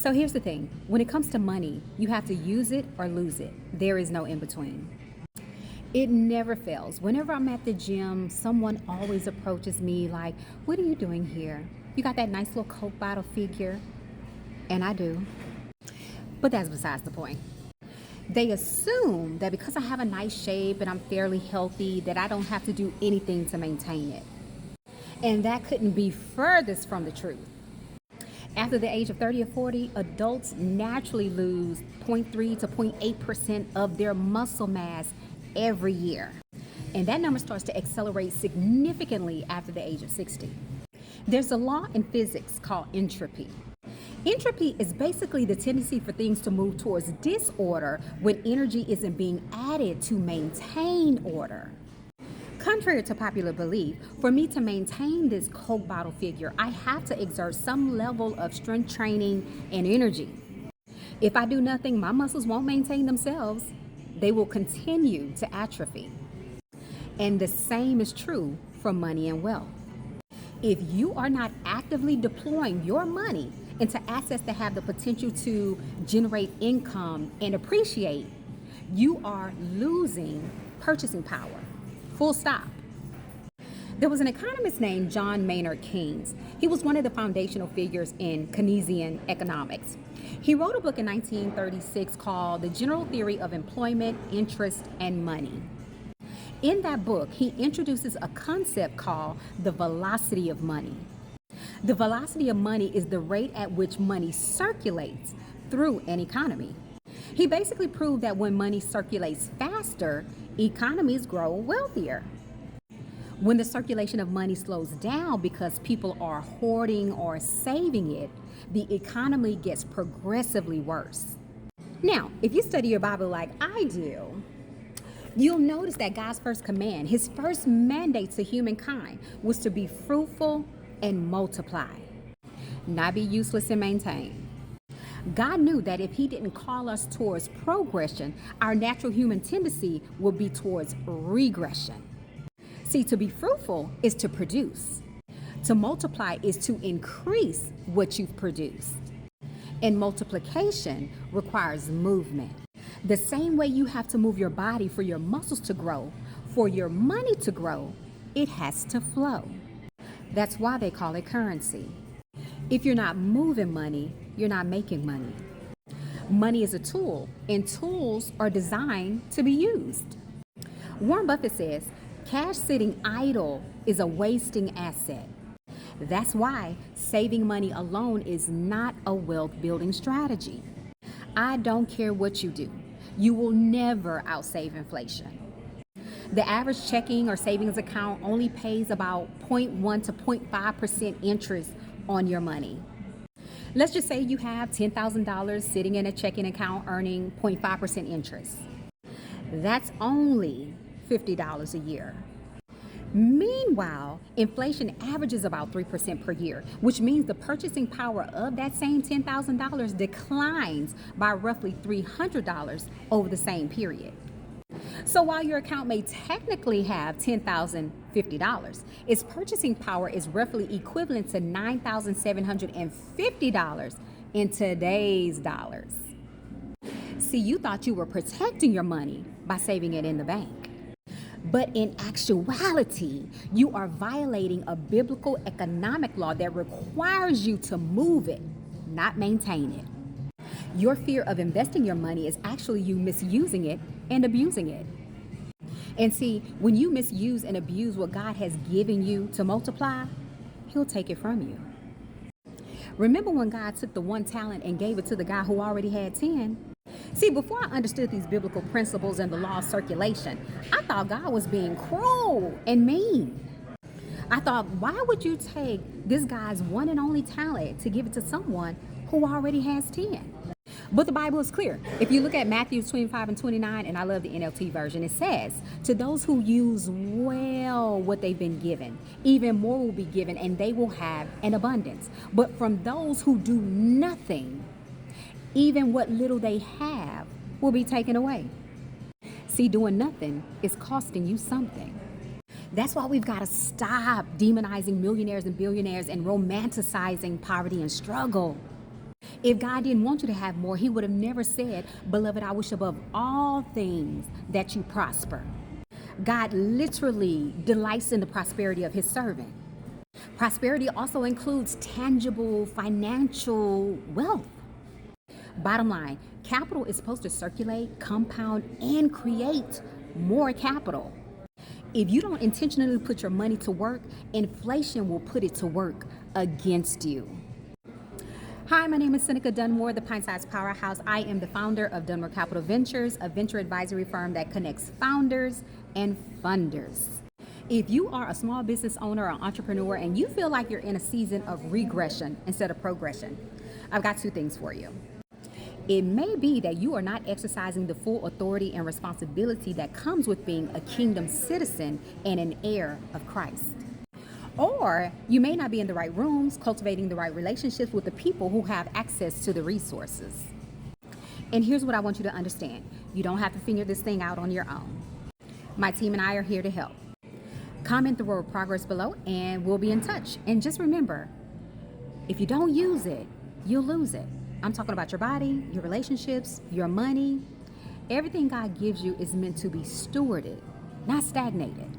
So here's the thing. When it comes to money, you have to use it or lose it. There is no in between. It never fails. Whenever I'm at the gym, someone always approaches me like, "What are you doing here? You got that nice little Coke bottle figure?" And I do. But that's besides the point. They assume that because I have a nice shape and I'm fairly healthy, that I don't have to do anything to maintain it. And that couldn't be furthest from the truth. After the age of 30 or 40, adults naturally lose 0.3 to 0.8% of their muscle mass every year. And that number starts to accelerate significantly after the age of 60. There's a law in physics called entropy. Entropy is basically the tendency for things to move towards disorder when energy isn't being added to maintain order. Contrary to popular belief, for me to maintain this Coke bottle figure, I have to exert some level of strength training and energy. If I do nothing, my muscles won't maintain themselves. They will continue to atrophy. And the same is true for money and wealth. If you are not actively deploying your money into assets that have the potential to generate income and appreciate, you are losing purchasing power. Full stop. There was an economist named John Maynard Keynes. He was one of the foundational figures in Keynesian economics. He wrote a book in 1936 called The General Theory of Employment, Interest, and Money. In that book, he introduces a concept called the velocity of money. The velocity of money is the rate at which money circulates through an economy. He basically proved that when money circulates faster, economies grow wealthier. When the circulation of money slows down because people are hoarding or saving it, the economy gets progressively worse. Now, if you study your Bible like I do, you'll notice that God's first command, his first mandate to humankind, was to be fruitful and multiply, not be useless and maintain. God knew that if he didn't call us towards progression, our natural human tendency would be towards regression. See, to be fruitful is to produce. To multiply is to increase what you've produced. And multiplication requires movement. The same way you have to move your body for your muscles to grow, for your money to grow, it has to flow. That's why they call it currency. If you're not moving money, you're not making money. Money is a tool, and tools are designed to be used. Warren Buffett says, cash sitting idle is a wasting asset. That's why saving money alone is not a wealth building strategy. I don't care what you do. You will never outsave inflation. The average checking or savings account only pays about 0.1 to 0.5% interest on your money. Let's just say you have $10,000 sitting in a checking account earning 0.5% interest. That's only $50 a year. Meanwhile, inflation averages about 3% per year, which means the purchasing power of that same $10,000 declines by roughly $300 over the same period. So while your account may technically have $10,050, its purchasing power is roughly equivalent to $9,750 in today's dollars. See, you thought you were protecting your money by saving it in the bank. But in actuality, you are violating a biblical economic law that requires you to move it, not maintain it. Your fear of investing your money is actually you misusing it and abusing it. And see, when you misuse and abuse what God has given you to multiply, he'll take it from you. Remember when God took the 1 talent and gave it to the guy who already had 10? See, before I understood these biblical principles and the law of circulation, I thought God was being cruel and mean. I thought, why would you take this guy's one and only talent to give it to someone who already has 10? But the Bible is clear. If you look at Matthew 25 and 29, and I love the NLT version, it says, to those who use well what they've been given, even more will be given, and they will have an abundance. But from those who do nothing, even what little they have will be taken away. See, doing nothing is costing you something. That's why we've got to stop demonizing millionaires and billionaires and romanticizing poverty and struggle. If God didn't want you to have more, he would have never said, "Beloved, I wish above all things that you prosper." God literally delights in the prosperity of his servant. Prosperity also includes tangible financial wealth. Bottom line, capital is supposed to circulate, compound, and create more capital. If you don't intentionally put your money to work, inflation will put it to work against you. Hi, my name is Seneca Dunmore, the Pint-Sized Powerhouse. I am the founder of Dunmore Capital Ventures, a venture advisory firm that connects founders and funders. If you are a small business owner or entrepreneur and you feel like you're in a season of regression instead of progression, I've got two things for you. It may be that you are not exercising the full authority and responsibility that comes with being a kingdom citizen and an heir of Christ. Or you may not be in the right rooms, cultivating the right relationships with the people who have access to the resources. And here's what I want you to understand. You don't have to figure this thing out on your own. My team and I are here to help. Comment the word progress below and we'll be in touch. And just remember, if you don't use it, you'll lose it. I'm talking about your body, your relationships, your money. Everything God gives you is meant to be stewarded, not stagnated.